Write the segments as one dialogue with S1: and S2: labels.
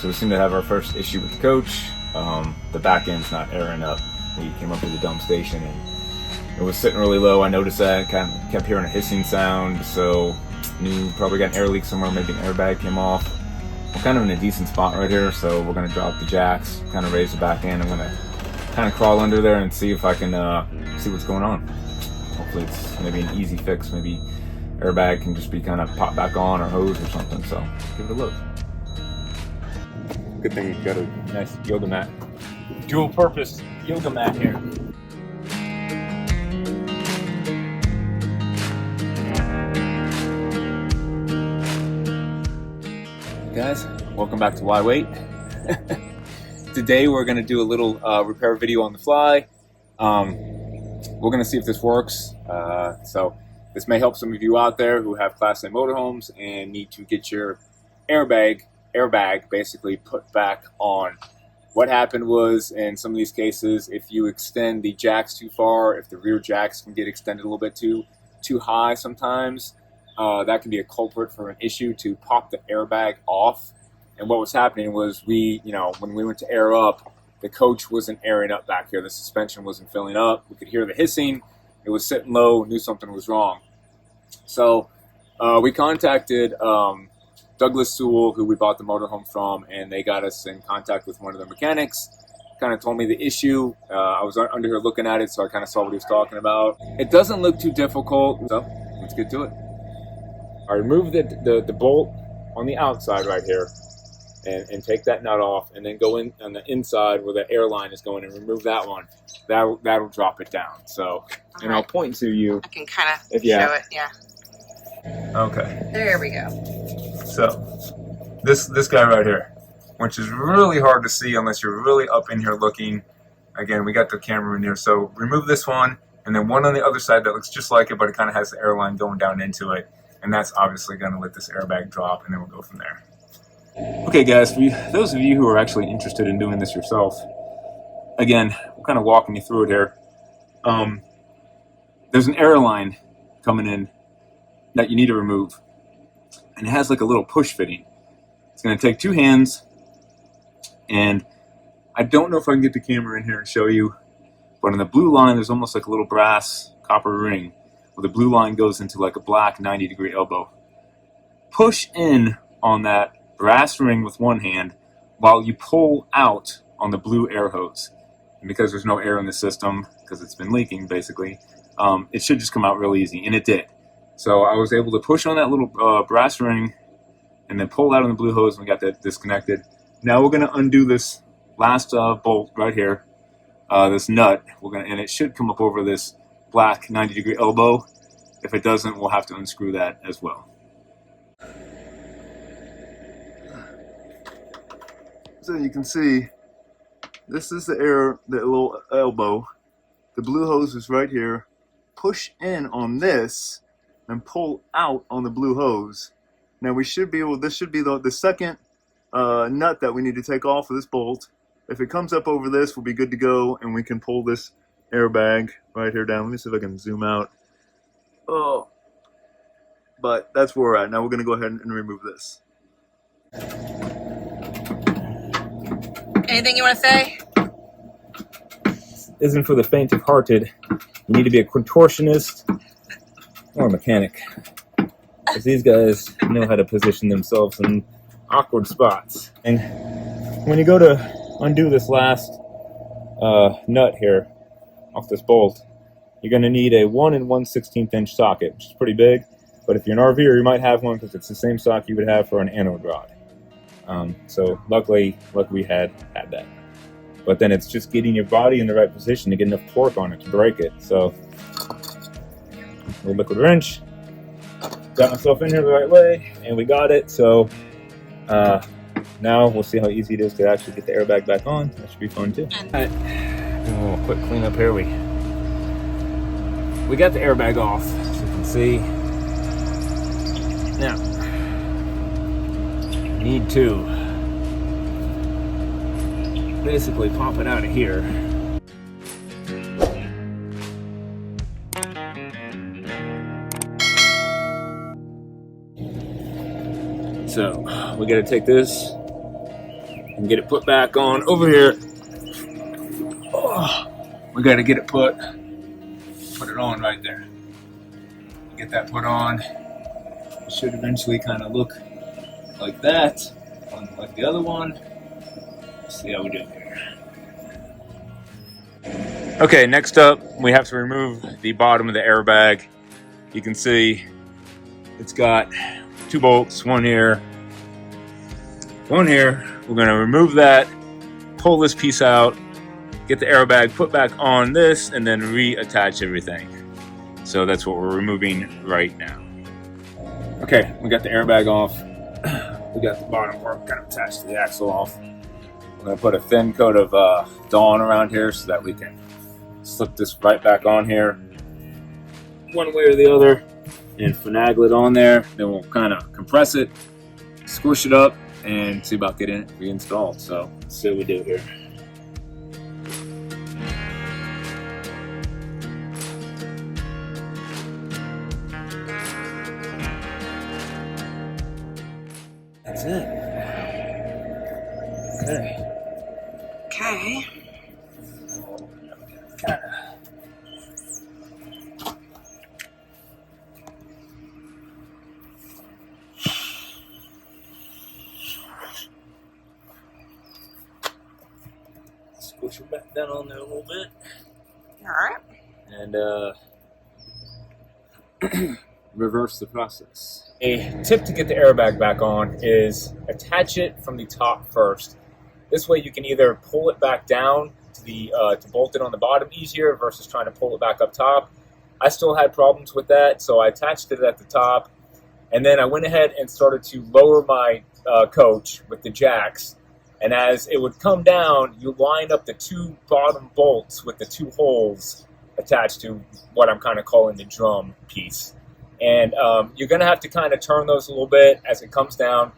S1: So we seem to have our first issue with the coach. The back end's not airing up. We came up to the dump station and it was sitting really low. I noticed that, kept hearing a hissing sound, so knew probably got an air leak somewhere, maybe an airbag came off. We're kind of in a decent spot right here, so we're gonna drop the jacks, kind of raise the back end. I'm gonna kind of crawl under there and see if I can see what's going on. Hopefully it's maybe an easy fix. Maybe airbag can just be kind of popped back on or hose or something, so give it a look. Good thing we've got a nice yoga mat. Dual purpose yoga mat here. Guys, welcome back to Why Wait. Today we're going to do a little repair video on the fly. We're going to see if this works. So this may help some of you out there who have Class A motorhomes and need to get your airbag basically put back on. What happened was, in some of these cases, if you extend the jacks too far, if the rear jacks can get extended a little bit too high sometimes, that can be a culprit for an issue to pop the airbag off. And what was happening was when we went to air up, the coach wasn't airing up back here. The suspension wasn't filling up. We could hear the hissing. It was sitting low, knew something was wrong. So we contacted Douglas Sewell, who we bought the motorhome from, and they got us in contact with one of the mechanics. Kind of told me the issue. I was under here looking at it, so I kind of saw what he was talking about. It doesn't look too difficult, so let's get to it. I removed the bolt on the outside right here and take that nut off, and then go in on the inside where the air line is going and remove that one. That'll drop it down. So, and I'll point to you.
S2: I can kind of show it, yeah.
S1: Okay.
S2: There we go.
S1: So, this guy right here, which is really hard to see unless you're really up in here looking. Again, we got the camera in here, so remove this one, and then one on the other side that looks just like it, but it kind of has the airline going down into it, and that's obviously going to let this airbag drop, and then we'll go from there. Okay, guys, for those of you who are actually interested in doing this yourself, again, I'm kind of walking you through it here. There's an airline coming in that you need to remove, and it has like a little push fitting. It's going to take two hands, and I don't know if I can get the camera in here and show you, but on the blue line there's almost like a little brass copper ring where the blue line goes into like a black 90-degree elbow. Push in on that brass ring with one hand while you pull out on the blue air hose. And because there's no air in the system, because it's been leaking basically, it should just come out real easy, and it did. So I was able to push on that little brass ring and then pull out on the blue hose, and we got that disconnected. Now we're going to undo this last bolt right here, this nut, and it should come up over this black 90-degree elbow. If it doesn't, we'll have to unscrew that as well. So you can see, this is the little elbow. The blue hose is right here. Push in on this and pull out on the blue hose. Now we should be able, this should be the second nut that we need to take off of this bolt. If it comes up over this, we'll be good to go, and we can pull this airbag right here down. Let me see if I can zoom out. Oh, but that's where we're at. Now we're going to go ahead and remove this.
S2: Anything you want to say?
S1: Isn't for the faint of hearted. You need to be a contortionist or a mechanic, because these guys know how to position themselves in awkward spots. And when you go to undo this last nut here off this bolt, you're going to need a 1 1/16 inch socket, which is pretty big. But if you're an RVer, you might have one, because it's the same socket you would have for an anode rod. So luckily we had that. But then it's just getting your body in the right position to get enough torque on it to break it. So a little liquid wrench, got myself in here the right way, and we got it. So now we'll see how easy it is to actually get the airbag back on. That should be fun too. All right, a little quick cleanup here. We got the airbag off, as you can see. Now, need to basically pop it out of here. So we got to take this and get it put back on over here. Oh, we got to get it put it on right there. Get that put on. It should eventually kind of look like that, like the other one. Let's see how we do here. Okay, next up, we have to remove the bottom of the airbag. You can see it's got 2 bolts, one here, one here. We're going to remove that, pull this piece out, get the airbag put back on this, and then reattach everything. So that's what we're removing right now. Okay, we got the airbag off. We got the bottom part kind of attached to the axle off. I'm going to put a thin coat of Dawn around here so that we can slip this right back on here one way or the other and finagle it on there. Then we'll kind of compress it, squish it up, and see about getting it reinstalled. So let's see what we do here. That's it. Okay.
S2: Okay.
S1: Squish it back down on there a little bit.
S2: All right.
S1: And reverse the process. A tip to get the airbag back on is attach it from the top first. This way you can either pull it back down to bolt it on the bottom easier versus trying to pull it back up top. I still had problems with that, so I attached it at the top, and then I went ahead and started to lower my coach with the jacks. And as it would come down, you line up the 2 bottom bolts with the 2 holes attached to what I'm kind of calling the drum piece. And you're going to have to kind of turn those a little bit as it comes down.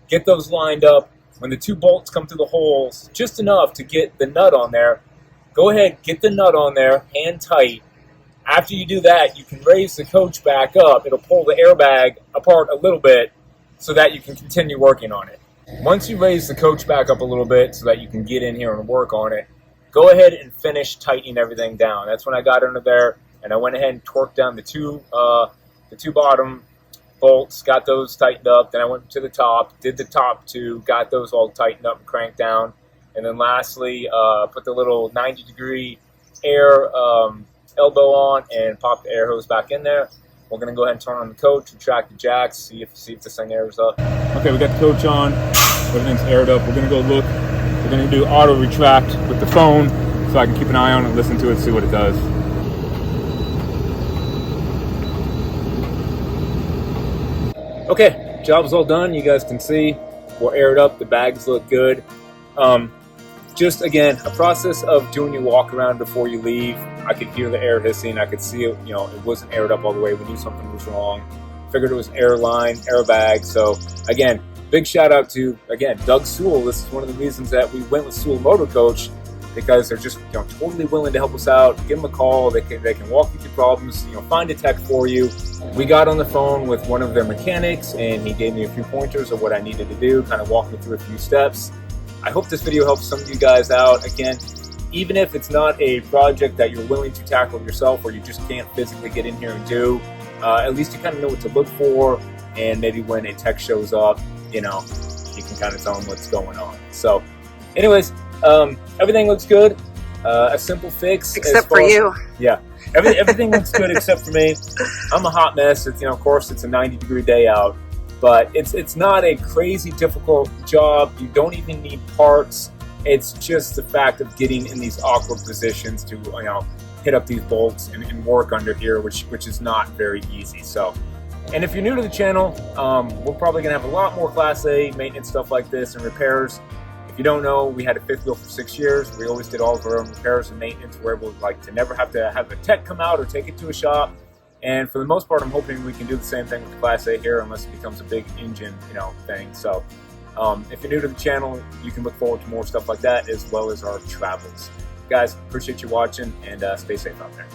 S1: Get those lined up. When the 2 bolts come through the holes, just enough to get the nut on there, go ahead, get the nut on there, hand tight. After you do that, you can raise the coach back up. It'll pull the airbag apart a little bit so that you can continue working on it. Once you raise the coach back up a little bit so that you can get in here and work on it, go ahead and finish tightening everything down. That's when I got under there, and I went ahead and torqued down the two bottom bolts, got those tightened up. Then I went to the top, did the top 2, got those all tightened up and cranked down. And then lastly, put the little 90-degree air elbow on and pop the air hose back in there. We're going to go ahead and turn on the coach, retract the jacks, see if this thing airs up. Okay, we got the coach on. Everything's aired up. We're going to go look. We're going to do auto retract with the phone so I can keep an eye on it, listen to it, see what it does. Okay, job's all done. You guys can see we're aired up. The bags look good. Just again, a process of doing your walk around before you leave. I could hear the air hissing. I could see it. You know, it wasn't aired up all the way. We knew something was wrong. Figured it was airbag. So again, big shout out to Doug Sewell. This is one of the reasons that we went with Sewell Motor Coach, because they're just totally willing to help us out. Give them a call. They can walk you through problems. Find a tech for you. We got on the phone with one of their mechanics, and he gave me a few pointers of what I needed to do. Kind of walked me through a few steps. I hope this video helps some of you guys out. Again, even if it's not a project that you're willing to tackle yourself, or you just can't physically get in here and do, at least you kind of know what to look for, and maybe when a tech shows up, you can kind of tell them what's going on. So, anyways. Everything looks good. A simple fix.
S2: Except for you.
S1: Yeah. Everything looks good except for me. I'm a hot mess. It's, of course, it's a 90-degree day out, but it's not a crazy difficult job. You don't even need parts. It's just the fact of getting in these awkward positions to, hit up these bolts and work under here, which is not very easy. So, and if you're new to the channel, we're probably gonna have a lot more Class A maintenance stuff like this and repairs. If you don't know, we had a 5th wheel for 6 years. We always did all of our own repairs and maintenance. We're able to never have to have a tech come out or take it to a shop. And for the most part, I'm hoping we can do the same thing with the Class A here, unless it becomes a big engine, thing. So if you're new to the channel, you can look forward to more stuff like that, as well as our travels. Guys, appreciate you watching, and stay safe out there.